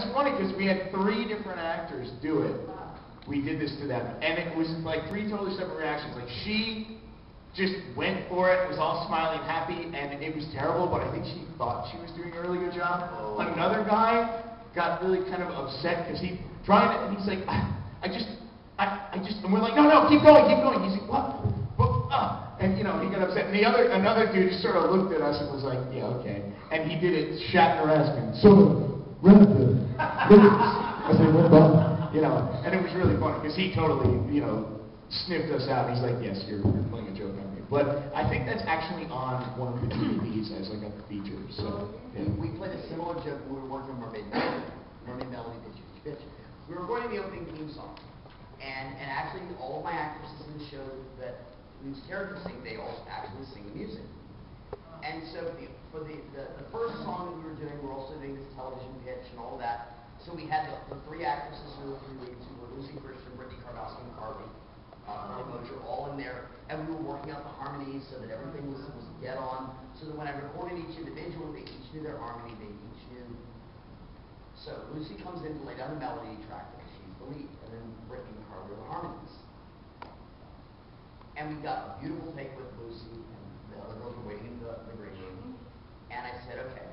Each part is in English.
was funny because we had 3 different actors do it. We did this to them, and it was like 3 totally separate reactions. Like she just went for it, was all smiling, happy, and it was terrible, but I think she thought she was doing a really good job. Another guy got really kind of upset because he tried it, and he's like, I just, and we're like, no, keep going. He's like, what? And you know, he got upset. And another dude just sort of looked at us and was like, yeah, okay. And he did it Shatner-esque and sort of relative. As they went by, you know. And it was really funny because he totally, you know, sniffed us out. He's like, yes, you're playing a joke on me. But I think that's actually on one of the DVDs as like a feature. So yeah. We played a similar joke when we were working on Mermaid Melody, Bitch. We were recording the opening theme song. And actually all of my actresses in the show that whose characters sing, they all actually sing the music. And so for the first song that we were doing, we're also doing this television pitch and all that. So we had the 3 actresses who were 3 leads, who were Lucy Christian, Brittany Karbowski, and Carly Mosier, all in there. And we were working out the harmonies so that everything was dead on. So that when I recorded each individual, they each knew their harmony, they each knew. So Lucy comes in to lay down the melody track, and she's the lead. And then Brittany and Carly are the harmonies. And we got a beautiful take with Lucy, and the other girls were waiting in the green room. And I said, okay,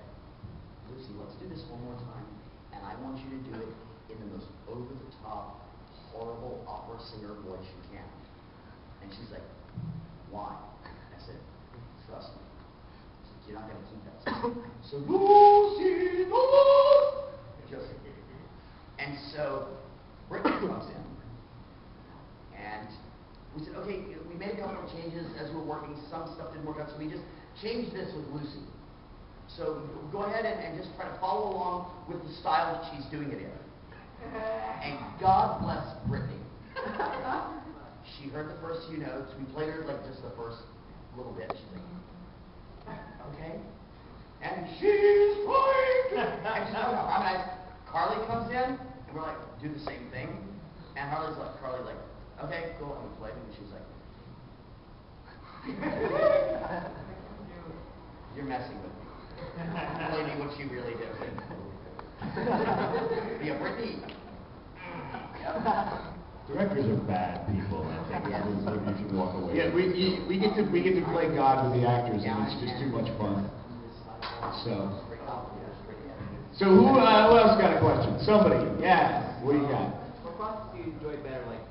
Lucy, let's do this one more time. And I want you to do it in the most over-the-top, horrible opera singer voice you can. And she's like, why? I said, trust me. She said, you're not going to keep that. So, Lucy, and so Brittany comes in. And we said, okay, we made a couple of changes as we're working. Some stuff didn't work out, so we just changed this with Lucy. So go ahead and just try to follow along with the style that she's doing it in. And God bless Brittany. She heard the first few notes. We played her like just the first little bit. She's like, okay. And she's flying. And she's like, I mean, Carly comes in, and we're like, do the same thing. And Carly's like, okay, cool. And we played it, and she's like, you're messing with me. Play me what you really do. Yeah, Brittany. Directors are bad people. I think you should walk away. Yeah, we get to play God with the actors, and it's just too much fun. So who else got a question? Somebody? Yeah. What do you got? What process do you enjoy better, like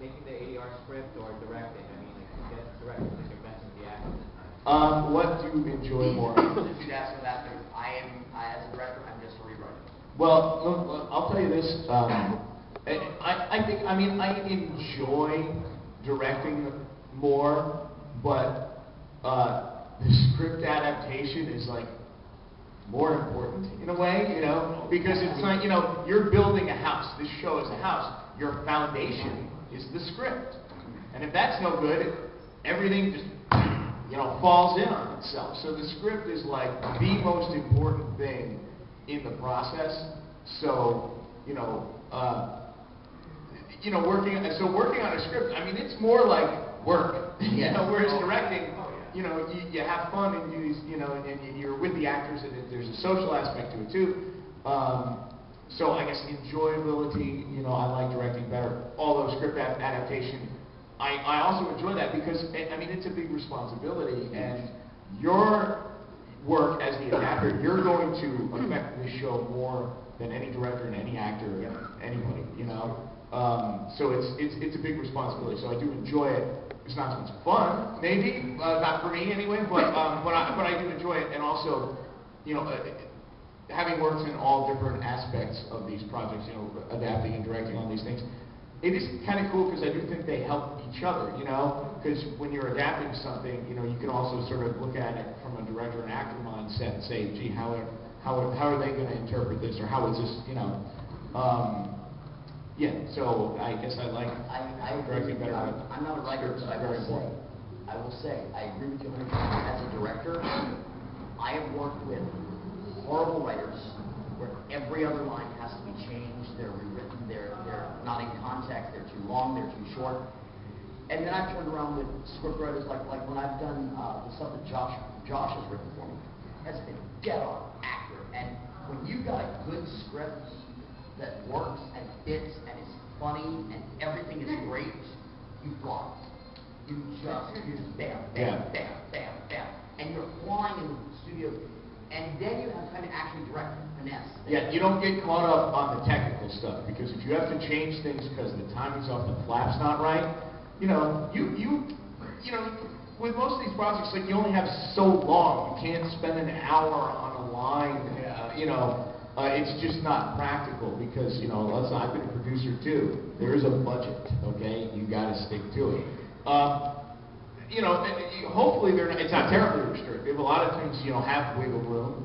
making the ADR script or directing? I mean, like you get directing because you're messing with the actors at times. What do you enjoy more? If you'd ask me that, as a director, I'm just a rewriter. Well, I'll tell you this. I think, I mean, I enjoy directing more, but the script adaptation is like more important in a way, you know, because it's like, you know, you're building a house. This show is a house. Your foundation is the script. And if that's no good, everything just, you know, falls in on itself. So the script is like the most important thing in the process. So, working on a script, I mean, it's more like work. You know, whereas directing, you know, you have fun and and you're with the actors, and there's a social aspect to it too. So I guess enjoyability, you know, I like directing better. Although script adaptation, I also enjoy that because, I mean, it's a big responsibility, and your work as the adapter, you're going to affect this show more than any director and any actor, anybody, you know. So it's a big responsibility. So I do enjoy it. It's not so much fun, maybe, not for me anyway, but I do enjoy it, and also, you know, having worked in all different aspects of these projects, you know, adapting and directing all these things, it is kind of cool because I do think they help each other, you know, because when you're adapting something, you know, you can also sort of look at it from a director and actor mindset and say, gee, how are they going to interpret this, or how is this, you know. Yeah, so I guess I like directing better. I'm not a writer, but I will say, I agree with you 100%. As a director, I have worked with horrible writers where every other line has to be changed, they're rewritten, they're not in context, they're too long, they're too short. And then I've turned around with script writers like when I've done the stuff that Josh has written for me, has been dead on accurate. And when you've got a good script that works and fits and is funny and everything is great, you fly. You just bam, bam, bam, bam, bam. And you're flying in the studio. And then you have time to actually direct and finesse. Yeah, you don't get caught up on the technical stuff, because if you have to change things because the timing's off, the flap's not right, you know, with most of these projects, like, you only have so long. You can't spend an hour on a line, it's just not practical, because, listen, I've been a producer too. There is a budget, okay? You got to stick to it. Hopefully it's not terribly restrictive. A lot of things, have wiggle room,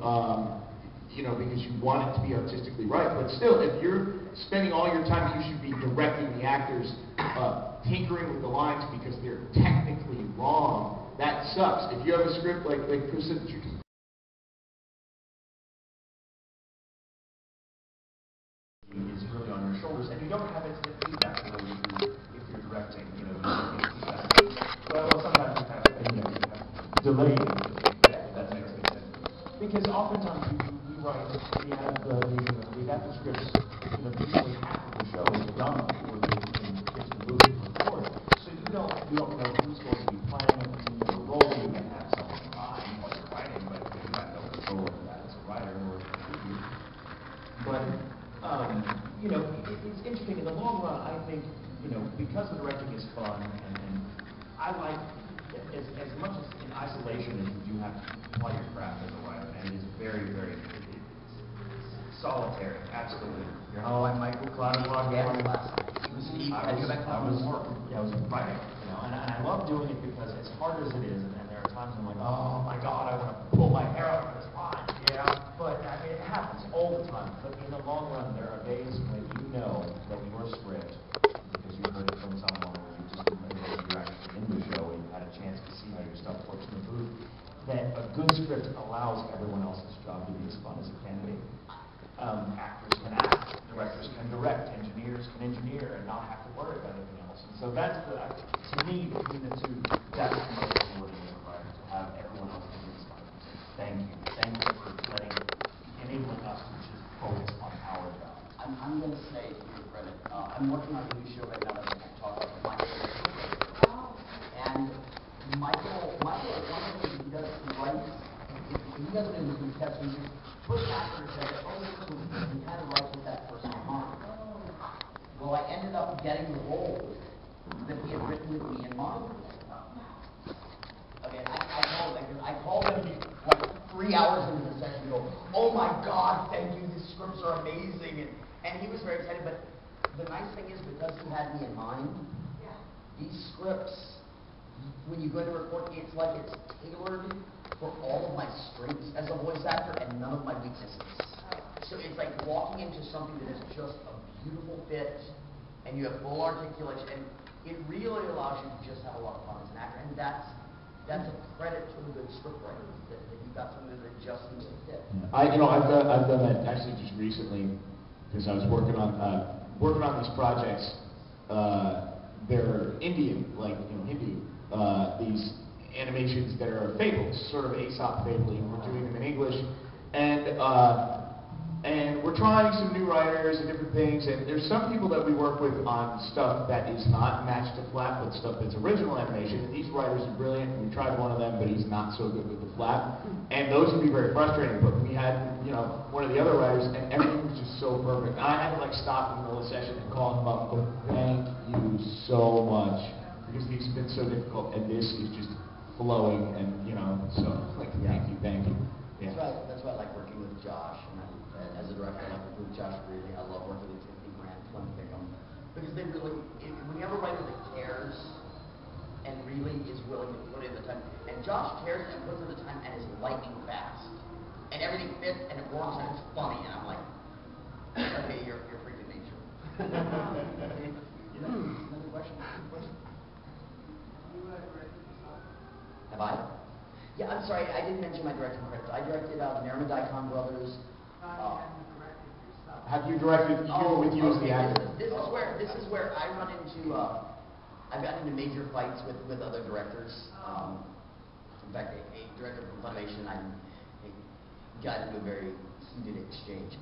because you want it to be artistically right. But still, if you're spending all your time, you should be directing the actors, tinkering with the lines because they're technically wrong. That sucks. If you have a script like Chris said, is really on your shoulders, and you don't have instant feedback the way you do if you're directing. You get feedback. Well, sometimes you have delayed feedback. That makes sense. Because oftentimes we write, we have the scripts. Usually half of the show is done before the gets the movie to record. So you don't know who's going to be playing a role. You can have someone trying while you're writing, but you have no control over that as a writer or a producer. But it's interesting. In the long run, I think, because the directing is fun, and I like, as much as in isolation as you do have to apply your craft as a writer, and it is very, very, it's solitary, absolutely. I'm Michael Cloudwalk. I was writing, and I love doing it because as hard as it is, and there are times I'm like, oh my God, I want to pull my hair out of this line. But it happens all the time. But in the long run, there are days when you know that your script, because you heard it from someone, or you just you're actually in the show and you had a chance to see how your stuff works in the booth, that a good script allows everyone else's job to be as fun as it can be. Actors can act, directors can direct, engineers can engineer, and not have to worry about anything else. And so that's to me, between the two, that's the most rewarding as a writer, to have everyone else do this fun. Thank you for enabling us to just focus on our job. I'm going to say, to your credit, I'm working on a new show right now that I talk about Michael. And Michael, one of the things he does, he writes, he doesn't do this test, he just first actor says, he kind of writes with that person in mind. Well, I ended up getting the role that he had written with me in mind. Okay, I called him like 3 hours into the session and go, oh my God, thank you, these scripts are amazing. And he was very excited, but the nice thing is, because he had me in mind, these scripts, when you go to record, it's like it's tailored for all of my strengths as a voice actor and none of my weaknesses. So it's like walking into something that is just a beautiful fit, and you have full articulation, and it really allows you to just have a lot of fun as an actor, and that's a credit to a good scriptwriter, that you've got something that just seems to fit. I've done that actually just recently, because I was working on these projects. They're Indian, like Hindu, these animations that are fables, sort of Aesop fabling. We're doing them in English, and we're trying some new writers and different things. And there's some people that we work with on stuff that is not matched to flap, but stuff that's original animation. And these writers are brilliant. We tried one of them, but he's not so good with the flap. And those can be very frustrating. But we had, one of the other writers, and everything was just so perfect. I had to stop in the middle of the session and call him up and go, thank you so much, because these have been so difficult, and this is just flowing, and so thank you. Yeah. That's why I like working with Josh. And as a director, I like working with Josh really. I love working with Tiffany Grant, Flynn Pickham, because they really, when you have a writer that cares and really is willing to put in the time, and Josh cares and puts in the time and is lightning fast, and everything fits and it works and it's funny, and I'm like, okay, you're freaking nature. Another question? Have I? Yeah, I'm sorry, I didn't mention my directing credits. I directed Merriman Daikon Brothers. Have you directed with you as the actor? This is where I run into. I've gotten into major fights with other directors. In fact, a director from Funimation, I got into a very heated exchange.